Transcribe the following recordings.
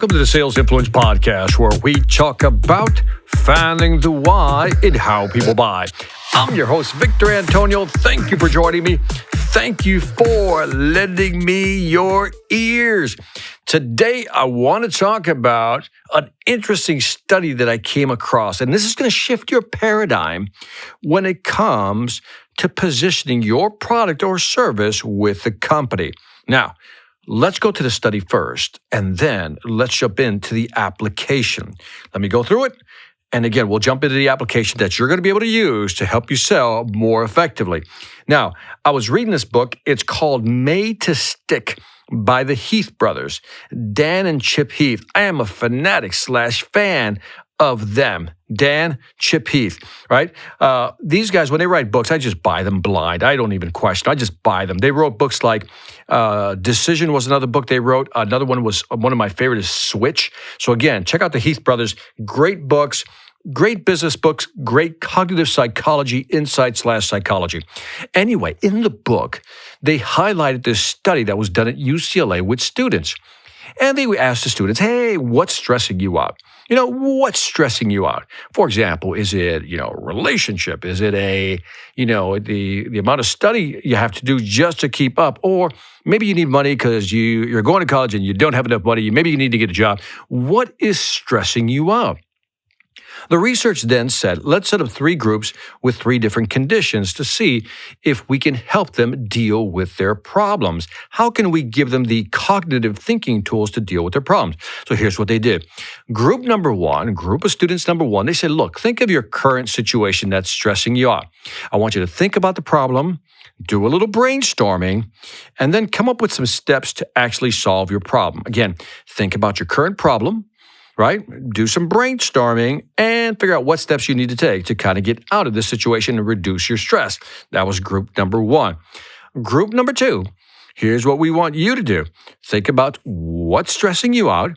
Welcome to the Sales Influence Podcast, where we talk about finding the why in how people buy. I'm your host, Victor Antonio. Thank you for joining me. Thank you for lending me your ears. Today, I want to talk about an interesting study that I came across, and this is going to shift your paradigm when it comes to positioning your product or service with the company. Now, let's go to the study first, and then let's jump into the application. Let me go through it. And again, we'll jump into the application that you're going to be able to use to help you sell more effectively. Now, I was reading this book. It's called Made to Stick by the Heath brothers, Dan and Chip Heath. I am a fanatic / fan of them. Dan, Chip Heath, right? These guys, when they write books, I just buy them blind. I don't even question. I just buy them. They wrote books like Decision was another book they wrote. Another one was, one of my favorite is Switch. So again, check out the Heath brothers. Great books, great business books, great cognitive psychology, insight / psychology. Anyway, in the book, they highlighted this study that was done at UCLA with students. And they asked the students, hey, what's stressing you out? What's stressing you out? For example, is it, relationship? Is it the amount of study you have to do just to keep up? Or maybe you need money because you're going to college and you don't have enough money. Maybe you need to get a job. What is stressing you out? The research then said, let's set up 3 groups with 3 different conditions to see if we can help them deal with their problems. How can we give them the cognitive thinking tools to deal with their problems? So here's what they did. Group of students number 1, they said, look, think of your current situation that's stressing you out. I want you to think about the problem, do a little brainstorming, and then come up with some steps to actually solve your problem. Again, think about your current problem, right? Do some brainstorming and figure out what steps you need to take to kind of get out of this situation and reduce your stress. That was group number 1. Group number 2, here's what we want you to do. Think about what's stressing you out,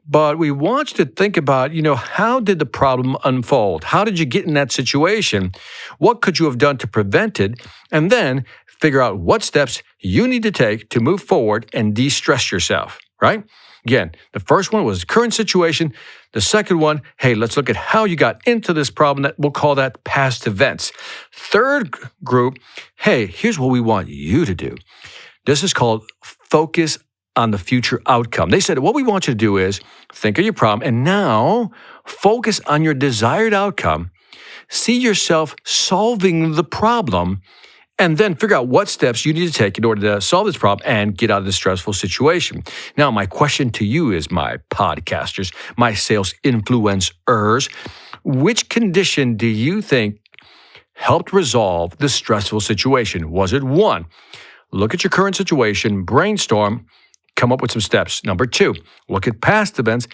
but we want you to think about, how did the problem unfold? How did you get in that situation? What could you have done to prevent it? And then figure out what steps you need to take to move forward and de-stress yourself, right? Again, the first one was current situation. The second one, hey, let's look at how you got into this problem. That we'll call that past events. Third group, hey, here's what we want you to do. This is called focus on the future outcome. They said, what we want you to do is think of your problem and now focus on your desired outcome. See yourself solving the problem, and then figure out what steps you need to take in order to solve this problem and get out of this stressful situation. Now, my question to you is, my podcasters, my sales influencers, which condition do you think helped resolve the stressful situation? Was it 1, look at your current situation, brainstorm, come up with some steps. Number 2, look at past events,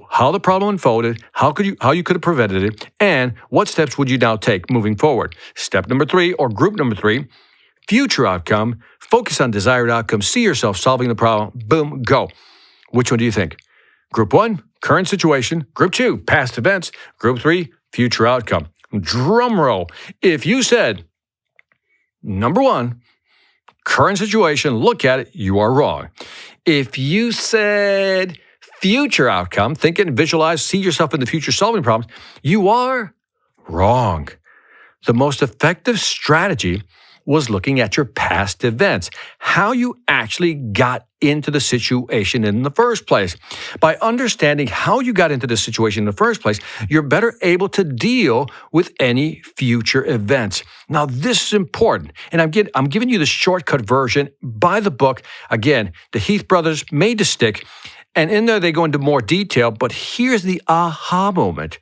how the problem unfolded, how you could have prevented it, and what steps would you now take moving forward. Step number 3, or group number 3, future outcome, focus on desired outcome, see yourself solving the problem, boom, go. Which one do you think? Group 1, current situation. Group 2, past events. Group 3, future outcome. Drum roll. If you said, number 1, current situation, look at it, you are wrong. If you said future outcome, think and visualize, see yourself in the future solving problems, you are wrong. The most effective strategy was looking at your past events, how you actually got into the situation in the first place. By understanding how you got into the situation in the first place, you're better able to deal with any future events. Now, this is important, and I'm giving you the shortcut version by the book. Again, the Heath brothers, Made to Stick, and in there they go into more detail, but here's the aha moment.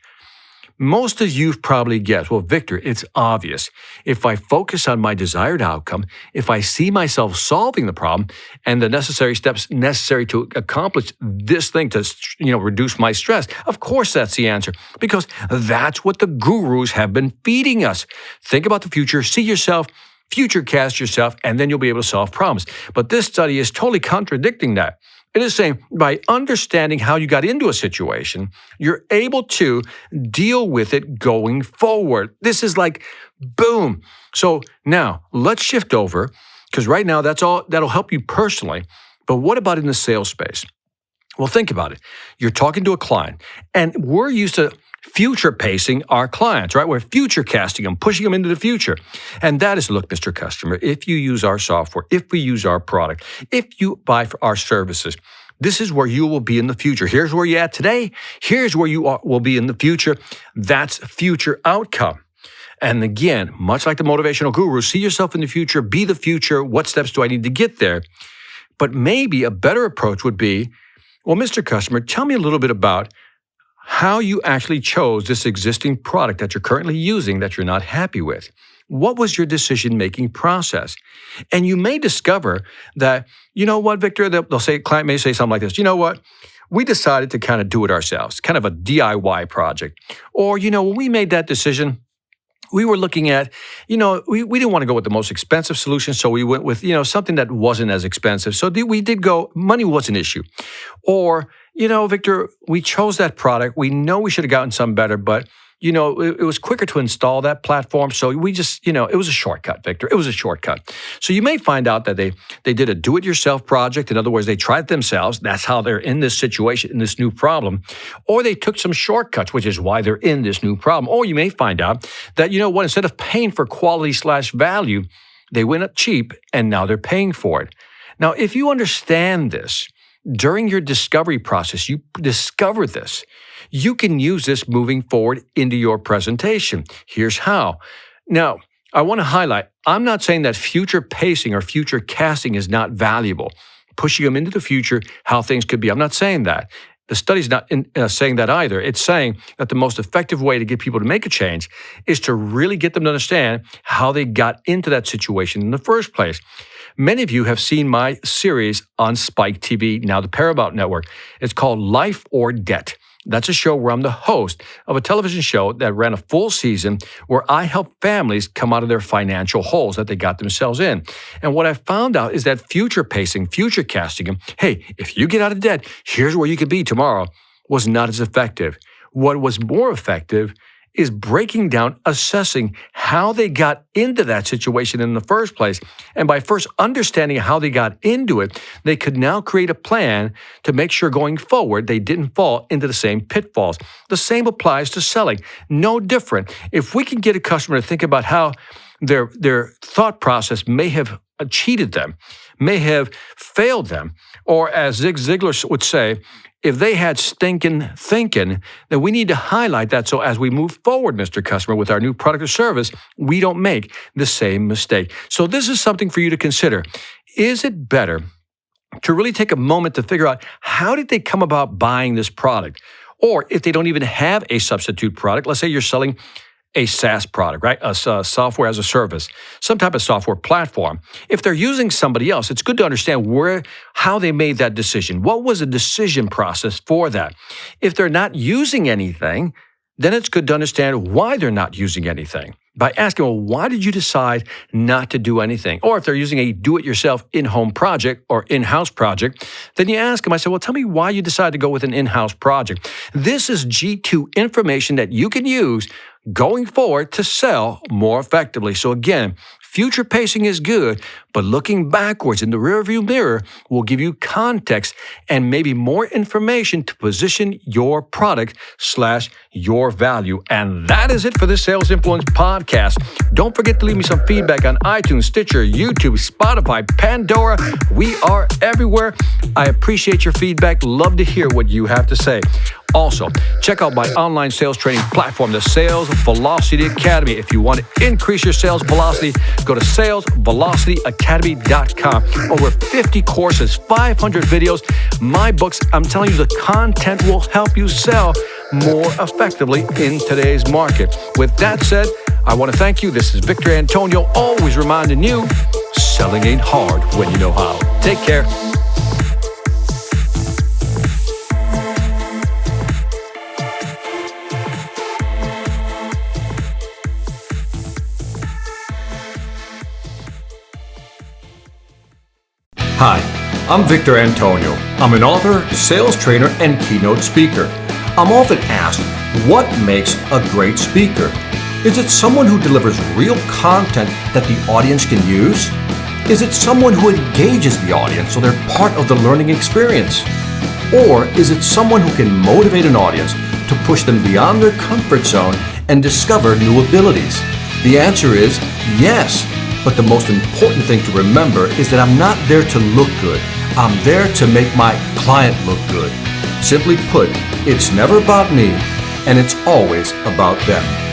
Most of you probably guessed, well, Victor, it's obvious. If I focus on my desired outcome, if I see myself solving the problem and the necessary steps necessary to accomplish this thing to, reduce my stress, of course that's the answer, because that's what the gurus have been feeding us. Think about the future, see yourself, future cast yourself, and then you'll be able to solve problems. But this study is totally contradicting that. It is saying by understanding how you got into a situation, you're able to deal with it going forward. This is like, boom. So now let's shift over, because right now that's all that'll help you personally. But what about in the sales space? Well, think about it. You're talking to a client, and we're used to future pacing our clients, right? We're future casting them, pushing them into the future. And that is, look, Mr. Customer, if you use our software, if we use our product, if you buy for our services, this is where you will be in the future. Here's where you're at today. Here's where you will be in the future. That's future outcome. And again, much like the motivational guru, see yourself in the future, be the future. What steps do I need to get there? But maybe a better approach would be, well, Mr. Customer, tell me a little bit about how you actually chose this existing product that you're currently using that you're not happy with. What was your decision-making process? And you may discover that, you know what, Victor, they'll say, client may say something like this, you know what, we decided to kind of do it ourselves, kind of a DIY project. Or, when we made that decision, we were looking at, we didn't want to go with the most expensive solution, so we went with, something that wasn't as expensive. So we did go, money was an issue. Or, Victor, we chose that product. We know we should have gotten some better, but, it was quicker to install that platform. So we just, it was a shortcut, Victor. It was a shortcut. So you may find out that they did a do-it-yourself project. In other words, they tried it themselves. That's how they're in this situation, in this new problem. Or they took some shortcuts, which is why they're in this new problem. Or you may find out that, instead of paying for quality/value, they went up cheap and now they're paying for it. Now, if you understand this, during your discovery process, you discover this. You can use this moving forward into your presentation. Here's how. Now, I want to highlight, I'm not saying that future pacing or future casting is not valuable, pushing them into the future, how things could be. I'm not saying that. The study's not saying that either. It's saying that the most effective way to get people to make a change is to really get them to understand how they got into that situation in the first place. Many of you have seen my series on Spike TV, now the Paramount Network. It's called Life or Debt. That's a show where I'm the host of a television show that ran a full season where I help families come out of their financial holes that they got themselves in. And what I found out is that future pacing, future casting, hey, if you get out of debt, here's where you could be tomorrow, was not as effective. What was more effective is breaking down, assessing how they got into that situation in the first place. And by first understanding how they got into it, they could now create a plan to make sure going forward they didn't fall into the same pitfalls. The same applies to selling. No different. If we can get a customer to think about how their thought process may have cheated them, may have failed them, or as Zig Ziglar would say, if they had stinking thinking, then we need to highlight that so as we move forward, Mr. Customer, with our new product or service, we don't make the same mistake. So this is something for you to consider. Is it better to really take a moment to figure out how did they come about buying this product? Or if they don't even have a substitute product, let's say you're selling a SaaS product, right? A software as a service, some type of software platform. If they're using somebody else, it's good to understand how they made that decision. What was the decision process for that? If they're not using anything, then it's good to understand why they're not using anything. By asking, well, why did you decide not to do anything? Or if they're using a do-it-yourself in-home project or in-house project, then you ask them, I say, well, tell me why you decided to go with an in-house project. This is G2 information that you can use going forward to sell more effectively. So again, future pacing is good, but looking backwards in the rearview mirror will give you context and maybe more information to position your product / your value. And that is it for this Sales Influence podcast. Don't forget to leave me some feedback on iTunes, Stitcher, YouTube, Spotify, Pandora. We are everywhere. I appreciate your feedback. Love to hear what you have to say. Also, check out my online sales training platform, the Sales Velocity Academy. If you want to increase your sales velocity, go to salesvelocityacademy.com. Over 50 courses, 500 videos, my books. I'm telling you, the content will help you sell more effectively in today's market. With that said, I want to thank you. This is Victor Antonio, always reminding you, selling ain't hard when you know how. Take care. Hi, I'm Victor Antonio. I'm an author, sales trainer, and keynote speaker. I'm often asked, what makes a great speaker? Is it someone who delivers real content that the audience can use? Is it someone who engages the audience so they're part of the learning experience? Or is it someone who can motivate an audience to push them beyond their comfort zone and discover new abilities? The answer is yes. But the most important thing to remember is that I'm not there to look good. I'm there to make my client look good. Simply put, it's never about me, and it's always about them.